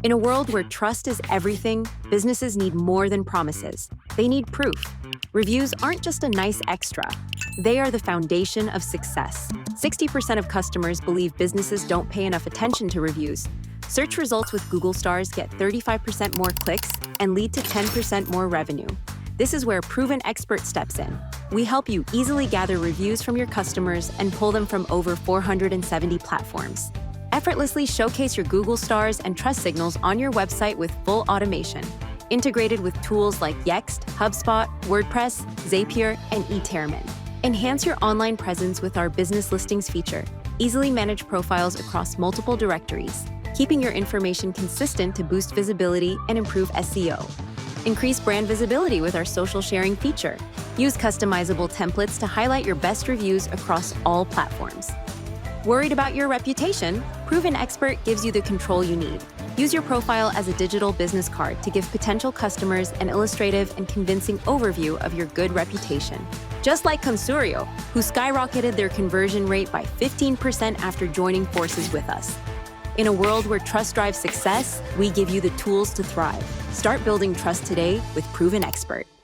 In a world where trust is everything, businesses need more than promises. They need proof. Reviews aren't just a nice extra. They are the foundation of success. 60% of customers believe businesses don't pay enough attention to reviews. Search results with Google stars get 35% more clicks and lead to 10% more revenue. This is where ProvenExpert steps in. We help you easily gather reviews from your customers and pull them from over 470 platforms. Effortlessly showcase your Google stars and trust signals on your website with full automation, integrated with tools like Yext, HubSpot, WordPress, Zapier, and eTermin. Enhance your online presence with our business listings feature. Easily manage profiles across multiple directories, keeping your information consistent to boost visibility and improve SEO. Increase brand visibility with our social sharing feature. Use customizable templates to highlight your best reviews across all platforms. Worried about your reputation? ProvenExpert gives you the control you need. Use your profile as a digital business card to give potential customers an illustrative and convincing overview of your good reputation. Just like Consurio, who skyrocketed their conversion rate by 15% after joining forces with us. In a world where trust drives success, we give you the tools to thrive. Start building trust today with ProvenExpert.